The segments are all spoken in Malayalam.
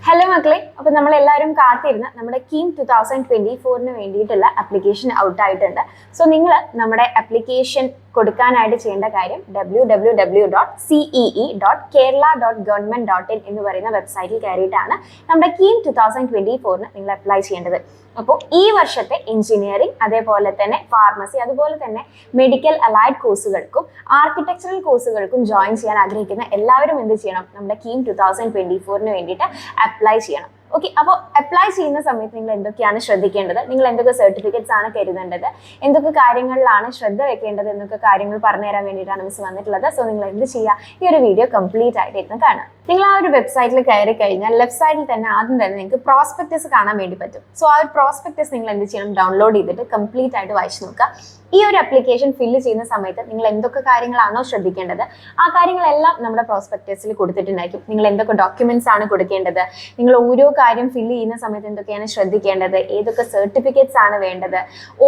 ഹലോ മക്കളെ, അപ്പോൾ നമ്മളെല്ലാവരും കാത്തിരുന്ന് നമ്മുടെ കീം 2024 വേണ്ടിയിട്ടുള്ള ആപ്ലിക്കേഷൻ ഔട്ട് ആയിട്ടുണ്ട്. സോ നിങ്ങൾ നമ്മുടെ ആപ്ലിക്കേഷൻ കൊടുക്കാനായിട്ട് ചെയ്യേണ്ട കാര്യം www.cee.kerala.government.in എന്ന് പറയുന്ന വെബ്സൈറ്റിൽ കയറിയിട്ടാണ് നമ്മുടെ കീം 2024 നിങ്ങൾ അപ്ലൈ ചെയ്യേണ്ടത്. അപ്പോൾ ഈ വർഷത്തെ എഞ്ചിനീയറിംഗ്, അതേപോലെ തന്നെ ഫാർമസി, അതുപോലെ തന്നെ മെഡിക്കൽ അലൈഡ് കോഴ്സുകൾക്കും ആർക്കിടെക്ചറൽ കോഴ്സുകൾക്കും ജോയിൻ ചെയ്യാൻ ആഗ്രഹിക്കുന്ന എല്ലാവരും എന്ത് ചെയ്യണം? നമ്മുടെ കീം 2024 വേണ്ടിയിട്ട് അപ്ലൈ ചെയ്യണം. ഓക്കെ, അപ്പോൾ അപ്ലൈ ചെയ്യുന്ന സമയത്ത് നിങ്ങൾ എന്തൊക്കെയാണ് ശ്രദ്ധിക്കേണ്ടത്, നിങ്ങൾ എന്തൊക്കെ സർട്ടിഫിക്കറ്റ്സ് ആണ് കരുതേണ്ടത്, എന്തൊക്കെ കാര്യങ്ങളിലാണ് ശ്രദ്ധ വെക്കേണ്ടത് എന്നൊക്കെ കാര്യങ്ങൾ പറഞ്ഞു തരാൻ വേണ്ടിയിട്ടാണ് മിസ് വന്നിട്ടുള്ളത്. സോ നിങ്ങൾ എന്ത് ചെയ്യുക, ഈ ഒരു വീഡിയോ കംപ്ലീറ്റ് ആയിട്ട് ഇരുന്ന് കാണാം. നിങ്ങൾ ആ ഒരു വെബ്സൈറ്റിൽ കയറി കഴിഞ്ഞാൽ ലെഫ്റ്റ് സൈഡിൽ തന്നെ ആദ്യം തന്നെ നിങ്ങൾക്ക് പ്രോസ്പെക്ടസ് കാണാൻ വേണ്ടി പറ്റും. സോ ആ ഒരു പ്രോസ്പെക്ടസ് നിങ്ങൾ എന്ത് ചെയ്യണം? ഡൗൺലോഡ് ചെയ്തിട്ട് കംപ്ലീറ്റ് ആയിട്ട് വായിച്ചു നോക്കുക. ഈ ഒരു ആപ്ലിക്കേഷൻ ഫില്ല് ചെയ്യുന്ന സമയത്ത് നിങ്ങൾ എന്തൊക്കെ കാര്യങ്ങളാണോ ശ്രദ്ധിക്കേണ്ടത് ആ കാര്യങ്ങളെല്ലാം നമ്മുടെ പ്രോസ്പെക്ടസിൽ കൊടുത്തിട്ടുണ്ടായിരിക്കും. നിങ്ങൾ എന്തൊക്കെ ഡോക്യുമെന്റ്സ് ആണ് കൊടുക്കേണ്ടത്, നിങ്ങൾ ഓരോ കാര്യം ഫില്ല് ചെയ്യുന്ന സമയത്ത് എന്തൊക്കെയാണ് ശ്രദ്ധിക്കേണ്ടത്, ഏതൊക്കെ സർട്ടിഫിക്കറ്റ്സ് ആണ് വേണ്ടത്,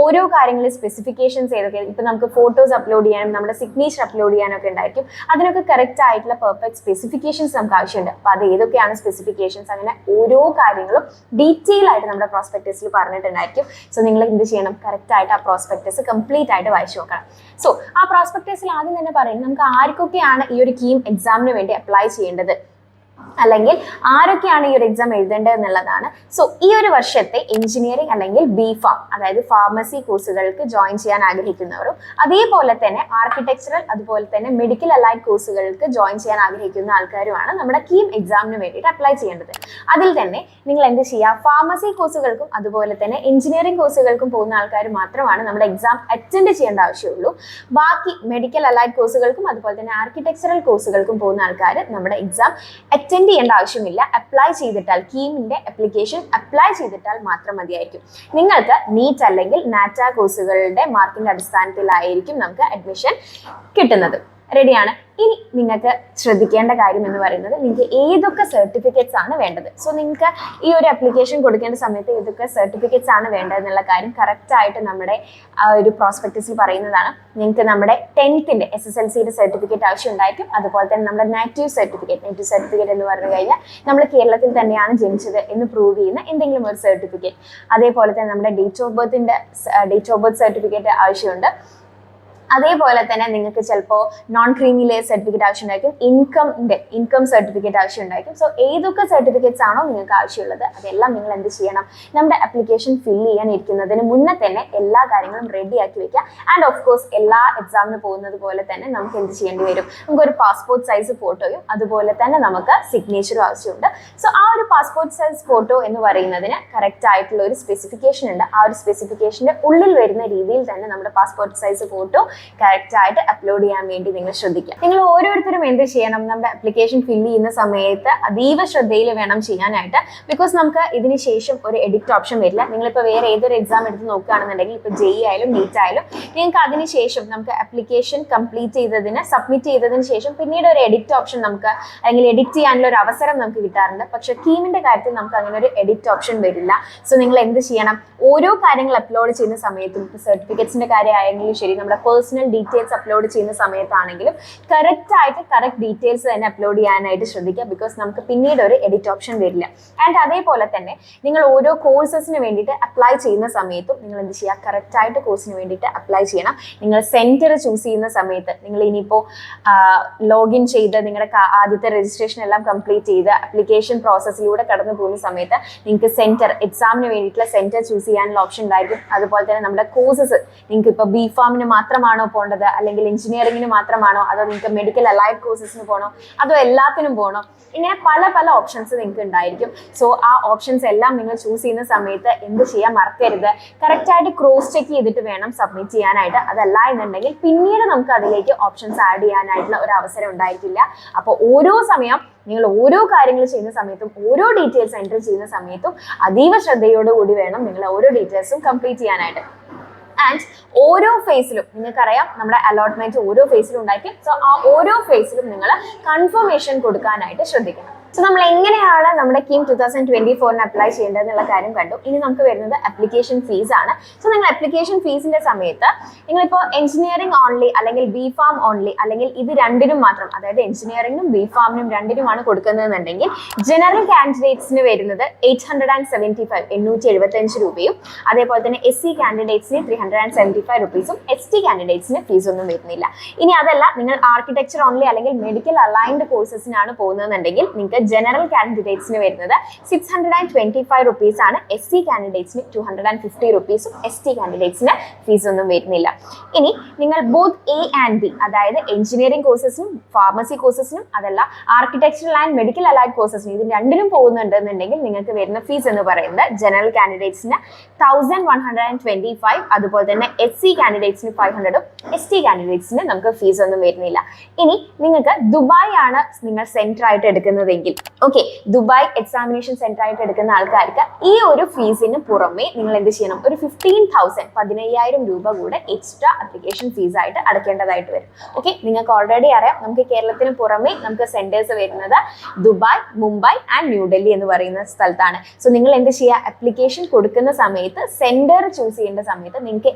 ഓരോ കാര്യങ്ങളിൽ സ്പെസിഫിക്കേഷൻസ് ഏതൊക്കെ. ഇപ്പം നമുക്ക് ഫോട്ടോസ് അപ്ലോഡ് ചെയ്യാനും നമ്മുടെ സിഗ്നേച്ചർ അപ്ലോഡ് ചെയ്യാനൊക്കെ ഉണ്ടായിരിക്കും. അതിനൊക്കെ കറക്റ്റ് ആയിട്ടുള്ള പെർഫെക്റ്റ് സ്പെസിഫിക്കേഷൻസ് നമുക്ക് ആവശ്യമുണ്ട്. അപ്പോൾ അത് ഏതൊക്കെയാണ് സ്പെസിഫിക്കേഷൻസ്, അങ്ങനെ ഓരോ കാര്യങ്ങളും ഡീറ്റെയിൽ ആയിട്ട് നമ്മുടെ പ്രോസ്പെക്ടസിൽ പറഞ്ഞിട്ടുണ്ടായിരിക്കും. സോ നിങ്ങൾ എന്ത് ചെയ്യണം? കറക്റ്റ് ആയിട്ട് ആ പ്രോസ്പെക്ടസ് കംപ്ലീറ്റ് ആയിട്ട് വായിച്ചു നോക്കണം. സോ ആ പ്രോസ്പെക്ടസിൽ ആദ്യം തന്നെ പറയും നമുക്ക് ആർക്കൊക്കെയാണ് ഈ ഒരു കീം എക്സാമിന് വേണ്ടി അപ്ലൈ ചെയ്യേണ്ടത്, അല്ലെങ്കിൽ ആരൊക്കെയാണ് ഈ ഒരു എക്സാം എഴുതേണ്ടത് എന്നുള്ളതാണ്. സോ ഈ ഒരു വർഷത്തെ എഞ്ചിനീയറിംഗ് അല്ലെങ്കിൽ ബിഫാം, അതായത് ഫാർമസി കോഴ്സുകൾക്ക് ജോയിൻ ചെയ്യാൻ ആഗ്രഹിക്കുന്നവരും അതേപോലെ തന്നെ ആർക്കിടെക്ചറൽ അതുപോലെ തന്നെ മെഡിക്കൽ അലൈഡ് കോഴ്സുകൾക്ക് ജോയിൻ ചെയ്യാൻ ആഗ്രഹിക്കുന്ന ആൾക്കാരുമാണ് നമ്മുടെ കീം എക്സാമിന് വേണ്ടിയിട്ട് അപ്ലൈ ചെയ്യേണ്ടത്. അതിൽ തന്നെ നിങ്ങൾ എന്ത് ചെയ്യുക? ഫാർമസി കോഴ്സുകൾക്കും അതുപോലെ തന്നെ എഞ്ചിനീയറിംഗ് കോഴ്സുകൾക്കും പോകുന്ന ആൾക്കാർ മാത്രമാണ് നമ്മുടെ എക്സാം അറ്റൻഡ് ചെയ്യേണ്ട ആവശ്യമുള്ളൂ. ബാക്കി മെഡിക്കൽ അലൈഡ് കോഴ്സുകൾക്കും അതുപോലെ തന്നെ ആർക്കിടെക്ചറൽ കോഴ്സുകൾക്കും പോകുന്ന ആൾക്കാർ നമ്മുടെ എക്സാം അറ്റൻഡ് ചെയ്യേണ്ട ആവശ്യമില്ല. അപ്ലൈ ചെയ്തിട്ടാൽ കീമിന്റെ ആപ്ലിക്കേഷൻ അപ്ലൈ ചെയ്തിട്ടാൽ മാത്രം മതിയായിരിക്കും. നിങ്ങൾക്ക് നീറ്റ് അല്ലെങ്കിൽ നാറ്റ കോഴ്സുകളുടെ മാർക്കിന്റെ അടിസ്ഥാനത്തിലായിരിക്കും നമുക്ക് അഡ്മിഷൻ കിട്ടുന്നത്. റെഡിയാണ്? ഇനി നിങ്ങൾക്ക് ശ്രദ്ധിക്കേണ്ട കാര്യം എന്ന് പറയുന്നത് നിങ്ങൾക്ക് ഏതൊക്കെ സർട്ടിഫിക്കറ്റ്സ് ആണ് വേണ്ടത്. സോ നിങ്ങൾക്ക് ഈ ഒരു ആപ്ലിക്കേഷൻ കൊടുക്കേണ്ട സമയത്ത് ഏതൊക്കെ സർട്ടിഫിക്കറ്റ്സ് ആണ് വേണ്ടത് എന്നുള്ള കാര്യം കറക്റ്റ് ആയിട്ട് നമ്മുടെ ഒരു പ്രോസ്പെക്ടസിൽ പറയുന്നതാണ്. നിങ്ങൾക്ക് നമ്മുടെ 10th SSLCയുടെ സർട്ടിഫിക്കറ്റ് ആവശ്യം ഉണ്ടായിരിക്കും. അതുപോലെ തന്നെ നമ്മുടെ നേറ്റീവ് സർട്ടിഫിക്കറ്റ് എന്ന് പറഞ്ഞു കഴിഞ്ഞാൽ നമ്മൾ കേരളത്തിൽ തന്നെയാണ് ജനിച്ചത് എന്ന് പ്രൂവ് ചെയ്യുന്ന എന്തെങ്കിലും ഒരു സർട്ടിഫിക്കറ്റ്. അതേപോലെ തന്നെ നമ്മുടെ ഡേറ്റ് ഓഫ് ബർത്ത് സർട്ടിഫിക്കറ്റ് ആവശ്യമുണ്ട്. അതേപോലെ തന്നെ നിങ്ങൾക്ക് ചിലപ്പോൾ നോൺ ക്രീമി ലെയർ സർട്ടിഫിക്കറ്റ് ആവശ്യമുണ്ടായിരിക്കും, ഇൻകം സർട്ടിഫിക്കറ്റ് ആവശ്യമുണ്ടായിരിക്കും. സോ ഏതൊക്കെ സർട്ടിഫിക്കറ്റ്സ് ആണോ നിങ്ങൾക്ക് ആവശ്യമുള്ളത് അതെല്ലാം നിങ്ങൾ എന്ത് ചെയ്യണം? നമ്മുടെ ആപ്ലിക്കേഷൻ ഫില്ല് ചെയ്യാൻ ഇരിക്കുന്നതിന് മുന്നേ തന്നെ എല്ലാ കാര്യങ്ങളും റെഡിയാക്കി വെക്കുക. ആൻഡ് ഓഫ് കോഴ്സ് എല്ലാ എക്സാമിന് പോകുന്നത് പോലെ തന്നെ നമുക്ക് എന്ത് ചെയ്യേണ്ടി വരും? നമുക്കൊരു പാസ്പോർട്ട് സൈസ് ഫോട്ടോയും അതുപോലെ തന്നെ നമുക്ക് സിഗ്നേച്ചറും ആവശ്യമുണ്ട്. സോ ആ ഒരു പാസ്പോർട്ട് സൈസ് ഫോട്ടോ എന്ന് പറയുന്നതിന് കറക്റ്റ് ആയിട്ടുള്ള ഒരു സ്പെസിഫിക്കേഷൻ ഉണ്ട്. ആ ഒരു സ്പെസിഫിക്കേഷന്റെ ഉള്ളിൽ വരുന്ന രീതിയിൽ തന്നെ നമ്മുടെ പാസ്പോർട്ട് സൈസ് ഫോട്ടോ കറക്റ്റ് ആയിട്ട് അപ്ലോഡ് ചെയ്യാൻ വേണ്ടി നിങ്ങൾ ശ്രദ്ധിക്കുക. നിങ്ങൾ ഓരോരുത്തരും എന്ത് ചെയ്യണം? നമ്മുടെ ആപ്ലിക്കേഷൻ ഫില്ല് ചെയ്യുന്ന സമയത്ത് അതീവ ശ്രദ്ധയിൽ വേണം ചെയ്യാനായിട്ട്. ബിക്കോസ് നമുക്ക് ഇതിന് ശേഷം ഒരു എഡിറ്റ് ഓപ്ഷൻ വരില്ല. നിങ്ങളിപ്പോൾ വേറെ ഏതൊരു എക്സാം എടുത്ത് നോക്കുകയാണെന്നുണ്ടെങ്കിൽ ഇപ്പോൾ JEE ആയാലും നീറ്റ് ആയാലും നിങ്ങൾക്ക് അതിന് ശേഷം നമുക്ക് ആപ്ലിക്കേഷൻ സബ്മിറ്റ് ചെയ്തതിന് ശേഷം പിന്നീട് ഒരു എഡിറ്റ് ഓപ്ഷൻ നമുക്ക് അല്ലെങ്കിൽ എഡിറ്റ് ചെയ്യാനുള്ള ഒരു അവസരം നമുക്ക് കിട്ടാറുണ്ട്. പക്ഷെ കീമിന്റെ കാര്യത്തിൽ നമുക്ക് അങ്ങനെ ഒരു എഡിറ്റ് ഓപ്ഷൻ വരില്ല. സോ നിങ്ങൾ എന്ത് ചെയ്യണം? ഓരോ കാര്യങ്ങൾ അപ്ലോഡ് ചെയ്യുന്ന സമയത്തും സർട്ടിഫിക്കറ്റ്സിന്റെ കാര്യമായെങ്കിലും ശരി, നമ്മുടെ പേഴ്സണൽ ഡീറ്റെയിൽസ് അപ്ലോഡ് ചെയ്യുന്ന സമയത്താണെങ്കിലും കറക്റ്റ് ഡീറ്റെയിൽസ് തന്നെ അപ്ലോഡ് ചെയ്യാനായിട്ട് ശ്രദ്ധിക്കുക. ബിക്കോസ് നമുക്ക് പിന്നീട് ഒരു എഡിറ്റ് ഓപ്ഷൻ വരില്ല. ആൻഡ് അതേപോലെ തന്നെ നിങ്ങൾ ഓരോ കോഴ്സസിന് വേണ്ടിയിട്ട് അപ്ലൈ ചെയ്യുന്ന സമയത്തും നിങ്ങൾ എന്ത് ചെയ്യുക? കറക്റ്റായിട്ട് കോഴ്സിന് വേണ്ടിയിട്ട് അപ്ലൈ ചെയ്യണം. നിങ്ങൾ സെന്റർ ചൂസ് ചെയ്യുന്ന സമയത്ത് നിങ്ങൾ ഇനിയിപ്പോൾ ലോഗിൻ ചെയ്ത് നിങ്ങളുടെ ആദ്യത്തെ രജിസ്ട്രേഷൻ എല്ലാം കംപ്ലീറ്റ് ചെയ്ത് ആപ്ലിക്കേഷൻ പ്രോസസ്സിലൂടെ കടന്നു പോകുന്ന സമയത്ത് നിങ്ങൾക്ക് എക്സാമിന് വേണ്ടിയിട്ടുള്ള സെന്റർ ചൂസ് ചെയ്യാനുള്ള ഓപ്ഷൻ ഉണ്ടായിരിക്കും. അതുപോലെ തന്നെ നമ്മുടെ കോഴ്സസ് നിങ്ങൾക്ക് ഇപ്പോൾ ബിഫാമിന് മാത്രമാണോ പോകേണ്ടത്, അല്ലെങ്കിൽ എഞ്ചിനീയറിംഗിന് മാത്രമാണോ, അതോ നിങ്ങൾക്ക് മെഡിക്കൽ അലൈഡ് കോഴ്സസിന് പോകണോ, അതോ എല്ലാത്തിനും പോകണോ, ഇങ്ങനെ പല ഓപ്ഷൻസ് നിങ്ങൾക്ക് ഉണ്ടായിരിക്കും. സോ ആ ഓപ്ഷൻസ് എല്ലാം നിങ്ങൾ ചൂസ് ചെയ്യുന്ന സമയത്ത് എന്ത് ചെയ്യാൻ മറക്കരുത്? കറക്റ്റായിട്ട് ക്രോസ് ചെക്ക് ചെയ്തിട്ട് വേണം സബ്മിറ്റ് ചെയ്യാനായിട്ട്. അതല്ല എന്നുണ്ടെങ്കിൽ പിന്നീട് നമുക്ക് അതിലേക്ക് ഓപ്ഷൻസ് ആഡ് ചെയ്യാനായിട്ടുള്ള ഒരു അവസരം ഉണ്ടായിരിക്കില്ല. അപ്പോൾ ഓരോ സമയം നിങ്ങൾ ഓരോ കാര്യങ്ങൾ ചെയ്യുന്ന സമയത്തും ഓരോ ഡീറ്റെയിൽസ് എൻറ്റർ ചെയ്യുന്ന സമയത്തും അതീവ ശ്രദ്ധയോടുകൂടി വേണം നിങ്ങൾ ഓരോ ഡീറ്റെയിൽസും കംപ്ലീറ്റ് ചെയ്യാനായിട്ട്. ആൻഡ് ഓരോ ഫേസിലും നിങ്ങൾക്കറിയാം നമ്മുടെ അലോട്ട്മെന്റ് ഓരോ ഫേസിലും ഉണ്ടായിരിക്കും. സോ ആ ഓരോ ഫേസിലും നിങ്ങൾ കൺഫർമേഷൻ കൊടുക്കാനായിട്ട് ശ്രദ്ധിക്കണം. സോ നമ്മൾ എങ്ങനെയാണ് നമ്മുടെ കീം 2024 അപ്ലൈ ചെയ്യേണ്ടത് എന്നുള്ള കാര്യം കണ്ടു. ഇനി നമുക്ക് വരുന്നത് ആപ്ലിക്കേഷൻ ഫീസ് ആണ്. സോ നിങ്ങൾ ആപ്ലിക്കേഷൻ ഫീസിന്റെ സമയത്ത് നിങ്ങളിപ്പോൾ എഞ്ചിനീയറിംഗ് ഓൺലി അല്ലെങ്കിൽ ബി ഫാം ഓൺലി അല്ലെങ്കിൽ ഇത് രണ്ടിനും മാത്രം, അതായത് എഞ്ചിനീയറിംഗിനും ബി ഫാമിനും രണ്ടിനുമാണ് കൊടുക്കുന്നതെന്നുണ്ടെങ്കിൽ ജനറൽ കാൻഡിഡേറ്റ്സിന് വരുന്നത് 875 രൂപയും അതേപോലെ തന്നെ SC കാൻഡിഡേറ്റ്സിന് 375 റുപ്പീസും ST കാൻഡിഡേറ്റ്സിന് ഫീസ് ഒന്നും വരുന്നില്ല. ഇനി അതല്ല, നിങ്ങൾ ആർക്കിടെക്ചർ ഓൺലി അല്ലെങ്കിൽ മെഡിക്കൽ അലൈൻഡ് കോഴ്സസിനാണ് പോകുന്നതെന്നുണ്ടെങ്കിൽ നിങ്ങൾക്ക് ജനറൽ കാൻഡിഡേറ്റ്സിന് വരുന്നത് 625 റുപ്പീസ് ആണ്. SC കാൻഡിഡേറ്റ്സിന് 250 റുപ്പീസും ST കാൻഡിഡേറ്റ്സിന് ഫീസ് ഒന്നും വരുന്നില്ല. ഇനി നിങ്ങൾ ബോത്ത് A ആൻഡ് B, അതായത് എഞ്ചിനീയറിംഗ് കോഴ്സസിനും ഫാർമസി കോഴ്സസിനും അതല്ല ആർക്കിടെക്ചറൽ ആൻഡ് മെഡിക്കൽ അലൈഡ് കോഴ്സസിനും ഇത് രണ്ടിനും പോകുന്നുണ്ടെന്നുണ്ടെങ്കിൽ നിങ്ങൾക്ക് വരുന്ന ഫീസ് എന്ന് പറയുന്നത് ജനറൽ കാൻഡിഡേറ്റ്സിന് 1125, അതുപോലെ തന്നെ SC കാൻഡിഡേറ്റ്സിന് 500ഉം ST കാൻഡിഡേറ്റ്സിന് നമുക്ക് ഫീസ് ഒന്നും വരുന്നില്ല. ഇനി നിങ്ങൾക്ക് ദുബായ് ആണ് നിങ്ങൾ സെന്റർ ആയിട്ട് എടുക്കുന്നതെങ്കിൽ, ഓക്കെ, ദുബായ് എക്സാമിനേഷൻ സെന്റർ ആയിട്ട് എടുക്കുന്ന ആൾക്കാർക്ക് ഈ ഒരു ഫീസിന് പുറമെ നിങ്ങൾ എന്ത് ചെയ്യണം, ഒരു 15,000 രൂപ കൂടെ എക്സ്ട്രാ ആപ്ലിക്കേഷൻ ഫീസ് ആയിട്ട് അടയ്ക്കേണ്ടതായിട്ട് വരും. ഓക്കെ, നിങ്ങൾക്ക് ഓൾറെഡി അറിയാം നമുക്ക് കേരളത്തിന് പുറമെ നമുക്ക് സെന്റേഴ്സ് വരുന്നത് ദുബായ്, മുംബൈ ആൻഡ് ന്യൂഡൽഹി എന്ന് പറയുന്ന സ്ഥലത്താണ്. സോ നിങ്ങൾ എന്ത് ചെയ്യുക, ആപ്ലിക്കേഷൻ കൊടുക്കുന്ന സമയത്ത് സെന്റർ ചൂസ് ചെയ്യേണ്ട സമയത്ത് നിങ്ങൾക്ക്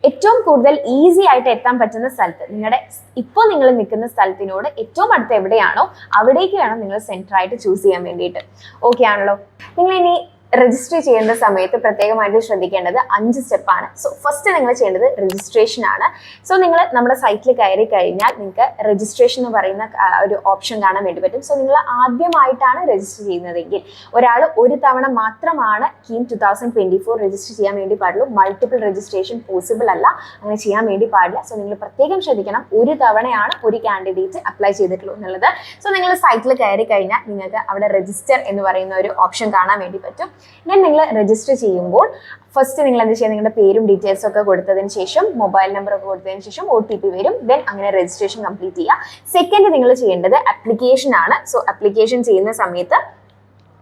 ഏറ്റവും കൂടുതൽ ഈസി ആയിട്ട് എത്താൻ പറ്റുന്ന സ്ഥലത്ത്, നിങ്ങളുടെ ഇപ്പോൾ നിങ്ങൾ നിൽക്കുന്ന സ്ഥലത്തിനോട് ഏറ്റവും അടുത്ത് എവിടെയാണോ അവിടേക്ക് വേണം നിങ്ങൾ സെന്റർ ആയിട്ട് ചൂസ് ചെയ്യാൻ വേണ്ടിയിട്ട്. ഓക്കെ ആണല്ലോ? നിങ്ങൾ ഇനി രജിസ്റ്റർ ചെയ്യേണ്ട സമയത്ത് പ്രത്യേകമായിട്ട് ശ്രദ്ധിക്കേണ്ടത് 5 സ്റ്റെപ്പാണ്. സോ ഫസ്റ്റ് നിങ്ങൾ ചെയ്യേണ്ടത് രജിസ്ട്രേഷൻ ആണ്. സോ നിങ്ങൾ നമ്മുടെ സൈറ്റിൽ കയറി കഴിഞ്ഞാൽ നിങ്ങൾക്ക് രജിസ്ട്രേഷൻ എന്ന് പറയുന്ന ഒരു ഓപ്ഷൻ കാണാൻ വേണ്ടി പറ്റും. സോ നിങ്ങൾ ആദ്യമായിട്ടാണ് രജിസ്റ്റർ ചെയ്യുന്നതെങ്കിൽ ഒരാൾ ഒരു തവണ മാത്രമാണ് കീം 2024 രജിസ്റ്റർ ചെയ്യാൻ വേണ്ടി പാടുള്ളൂ. മൾട്ടിപ്പിൾ രജിസ്ട്രേഷൻ പോസിബിൾ അല്ല, അങ്ങനെ ചെയ്യാൻ വേണ്ടി പാടില്ല. സോ നിങ്ങൾ പ്രത്യേകം ശ്രദ്ധിക്കണം, ഒരു തവണയാണ് ഒരു കാൻഡിഡേറ്റ് അപ്ലൈ ചെയ്തിട്ടുള്ളൂ എന്നുള്ളത്. സോ നിങ്ങൾ സൈറ്റിൽ കയറി കഴിഞ്ഞാൽ നിങ്ങൾക്ക് അവിടെ രജിസ്റ്റർ എന്ന് പറയുന്ന ഒരു ഓപ്ഷൻ കാണാൻ വേണ്ടി പറ്റും. ഞാൻ നിങ്ങൾ രജിസ്റ്റർ ചെയ്യുമ്പോൾ ഫസ്റ്റ് നിങ്ങൾ എന്ത് ചെയ്യുക, നിങ്ങളുടെ പേരും ഡീറ്റെയിൽസും ഒക്കെ കൊടുത്തതിന് ശേഷം മൊബൈൽ നമ്പർ ഒക്കെ കൊടുത്തതിന് ശേഷം OTP വരും. ദെൻ അങ്ങനെ രജിസ്ട്രേഷൻ കംപ്ലീറ്റ് ചെയ്യുക. സെക്കൻഡ് നിങ്ങൾ ചെയ്യേണ്ടത് ആപ്ലിക്കേഷൻ ആണ്. സോ ആപ്ലിക്കേഷൻ ചെയ്യുന്ന സമയത്ത്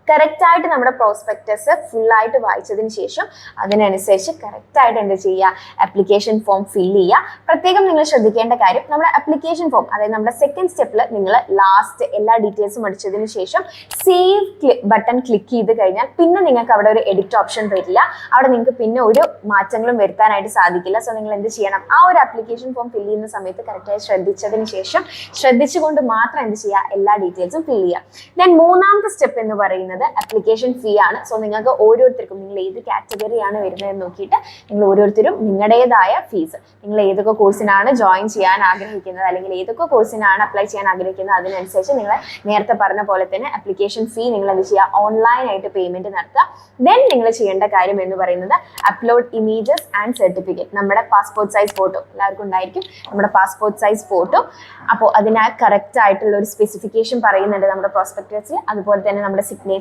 കറക്റ്റായിട്ട് നമ്മുടെ പ്രോസ്പെക്ടസ് ഫുള്ളായിട്ട് വായിച്ചതിന് ശേഷം അതിനനുസരിച്ച് കറക്റ്റായിട്ട് എന്ത് ചെയ്യുക, ആപ്ലിക്കേഷൻ ഫോം ഫില്ല് ചെയ്യുക. പ്രത്യേകം നിങ്ങൾ ശ്രദ്ധിക്കേണ്ട കാര്യം, നമ്മുടെ ആപ്ലിക്കേഷൻ ഫോം, അതായത് നമ്മുടെ സെക്കൻഡ് സ്റ്റെപ്പിൽ നിങ്ങൾ ലാസ്റ്റ് എല്ലാ ഡീറ്റെയിൽസും അടിച്ചതിന് ശേഷം സേവ് ബട്ടൺ ക്ലിക്ക് ചെയ്ത് കഴിഞ്ഞാൽ പിന്നെ നിങ്ങൾക്ക് അവിടെ ഒരു എഡിറ്റ് ഓപ്ഷൻ വരില്ല. അവിടെ നിങ്ങൾക്ക് പിന്നെ ഒരു മാറ്റങ്ങളും വരുത്താനായിട്ട് സാധിക്കില്ല. സോ നിങ്ങൾ എന്ത് ചെയ്യണം, ആ ഒരു ആപ്ലിക്കേഷൻ ഫോം ഫില്ല് ചെയ്യുന്ന സമയത്ത് കറക്റ്റായി ശ്രദ്ധിച്ചതിന് ശേഷം ശ്രദ്ധിച്ചുകൊണ്ട് മാത്രം എന്ത് ചെയ്യുക, എല്ലാ ഡീറ്റെയിൽസും ഫില്ല് ചെയ്യുക. ദെൻ മൂന്നാമത്തെ സ്റ്റെപ്പ് എന്ന് പറയുന്നത് ആപ്ലിക്കേഷൻ ഫീ ആണ്. സോ നിങ്ങൾക്ക് ഓരോരുത്തർക്കും നിങ്ങൾ ഏത് കാറ്റഗറിയാണ് വരുന്നതെന്ന് നോക്കിയിട്ട് നിങ്ങൾ ഓരോരുത്തരും നിങ്ങളുടേതായ ഫീസ്, നിങ്ങൾ ഏതൊക്കെ കോഴ്സിനാണ് ജോയിൻ ചെയ്യാൻ ആഗ്രഹിക്കുന്നത് അല്ലെങ്കിൽ ഏതൊക്കെ കോഴ്സിനാണ് അപ്ലൈ ചെയ്യാൻ ആഗ്രഹിക്കുന്നത് അതിനനുസരിച്ച് നിങ്ങൾ നേരത്തെ പറഞ്ഞ പോലെ തന്നെ ആപ്ലിക്കേഷൻ ഫീ നിങ്ങൾ എന്ത് ചെയ്യുക, ഓൺലൈനായിട്ട് പേയ്മെന്റ് നടത്തുക. ദെൻ നിങ്ങൾ ചെയ്യേണ്ട കാര്യം എന്ന് പറയുന്നത് അപ്ലോഡ് ഇമേജസ് ആൻഡ് സർട്ടിഫിക്കറ്റ്. നമ്മുടെ പാസ്പോർട്ട് സൈസ് ഫോട്ടോ എല്ലാവർക്കും ഉണ്ടായിരിക്കും, നമ്മുടെ പാസ്പോർട്ട് സൈസ് ഫോട്ടോ. അപ്പോൾ അതിന് കറക്റ്റ് ആയിട്ടുള്ള ഒരു സ്പെസിഫിക്കേഷൻ പറയുന്നുണ്ട് നമ്മുടെ പ്രോസ്പെക്ടസിൽ. അതുപോലെ തന്നെ നമ്മുടെ സിഗ്നേച്ചർ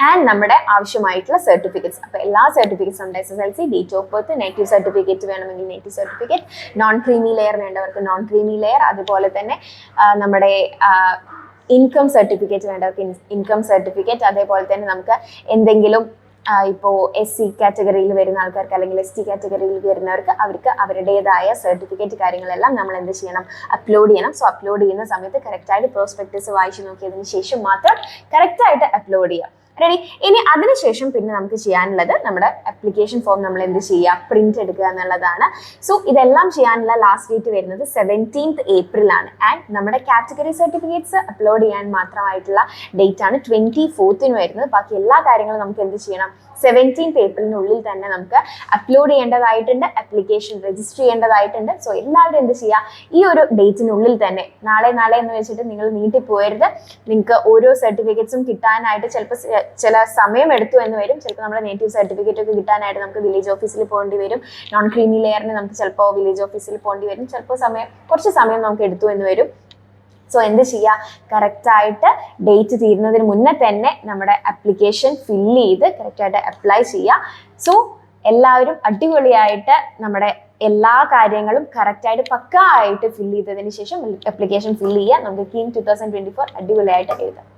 ആൻഡ് നമ്മുടെ ആവശ്യമായിട്ടുള്ള സർട്ടിഫിക്കറ്റ്സ്. അപ്പോൾ എല്ലാ സർട്ടിഫിക്കറ്റ്സ് ഉണ്ട്. SSLC, date of birth, native certificate വേണമെങ്കിൽ native certificate, non creamy layer വേണ്ടവർക്ക് നോൺ ക്രീമി ലെയർ, അതുപോലെ തന്നെ നമ്മുടെ ഇൻകം സർട്ടിഫിക്കറ്റ് വേണ്ടവർക്ക് ഇൻകം സർട്ടിഫിക്കറ്റ്, അതേപോലെ തന്നെ നമുക്ക് എന്തെങ്കിലും ഇപ്പോൾ SC കാറ്റഗറിയിൽ വരുന്ന ആൾക്കാർക്ക് അല്ലെങ്കിൽ ST കാറ്റഗറിയിൽ വരുന്നവർക്ക് അവർക്ക് അവരുടേതായ സർട്ടിഫിക്കറ്റ് കാര്യങ്ങളെല്ലാം നമ്മൾ എന്ത് ചെയ്യണം, അപ്ലോഡ് ചെയ്യണം. സോ അപ്ലോഡ് ചെയ്യുന്ന സമയത്ത് കറക്റ്റായിട്ട് പ്രോസ്പെക്ടസ് വായിച്ച് നോക്കിയതിന് ശേഷം മാത്രം കറക്റ്റായിട്ട് അപ്ലോഡ് ചെയ്യാം. റെഡി? ഇനി അതിനുശേഷം പിന്നെ നമുക്ക് ചെയ്യാനുള്ളത് നമ്മുടെ ആപ്ലിക്കേഷൻ ഫോം നമ്മൾ എന്ത് ചെയ്യുക, പ്രിന്റ് എടുക്കുക എന്നുള്ളതാണ്. സോ ഇതെല്ലാം ചെയ്യാനുള്ള ലാസ്റ്റ് ഡേറ്റ് വരുന്നത് 17th April ആണ്. ആൻഡ് നമ്മുടെ കാറ്റഗറി സർട്ടിഫിക്കറ്റ്സ് അപ്ലോഡ് ചെയ്യാൻ മാത്രമായിട്ടുള്ള ഡേറ്റ് ആണ് 24th വരുന്നത്. ബാക്കി എല്ലാ കാര്യങ്ങളും നമുക്ക് എന്ത് ചെയ്യണം, 17th April തന്നെ നമുക്ക് അപ്ലോഡ് ചെയ്യേണ്ടതായിട്ടുണ്ട്, ആപ്ലിക്കേഷൻ രജിസ്റ്റർ ചെയ്യേണ്ടതായിട്ടുണ്ട്. സോ എല്ലാവരും എന്ത് ചെയ്യുക, ഈ ഒരു ഡേറ്റിനുള്ളിൽ തന്നെ, നാളെ എന്ന് വെച്ചിട്ട് നിങ്ങൾ നീട്ടിപ്പോയരുത്. നിങ്ങൾക്ക് ഓരോ സർട്ടിഫിക്കറ്റ്സും കിട്ടാനായിട്ട് ചിലപ്പോൾ ചില സമയം എടുത്തു എന്ന് വരും. ചിലപ്പോൾ നമ്മുടെ നേറ്റീവ് സർട്ടിഫിക്കറ്റ് ഒക്കെ കിട്ടാനായിട്ട് നമുക്ക് വില്ലേജ് ഓഫീസിൽ പോകേണ്ടി വരും. നോൺ ക്രീമി ലെയറിന് നമുക്ക് ചിലപ്പോൾ വില്ലേജ് ഓഫീസിൽ പോകേണ്ടി വരും. ചിലപ്പോൾ കുറച്ച് സമയം നമുക്ക് എടുത്തു എന്ന് വരും. സോ എന്ത് ചെയ്യുക, കറക്റ്റായിട്ട് ഡേറ്റ് തീരുന്നതിന് മുന്നേ തന്നെ നമ്മുടെ ആപ്ലിക്കേഷൻ ഫില്ല് ചെയ്ത് കറക്റ്റായിട്ട് അപ്ലൈ ചെയ്യുക. സോ എല്ലാവരും അടിപൊളിയായിട്ട് നമ്മുടെ എല്ലാ കാര്യങ്ങളും കറക്റ്റായിട്ട് പക്ക ആയിട്ട് ഫില്ല് ചെയ്തതിന് ശേഷം ആപ്ലിക്കേഷൻ ഫില്ല് ചെയ്യുക. നമുക്ക് കീം 2024 അടിപൊളിയായിട്ട് എഴുതാം.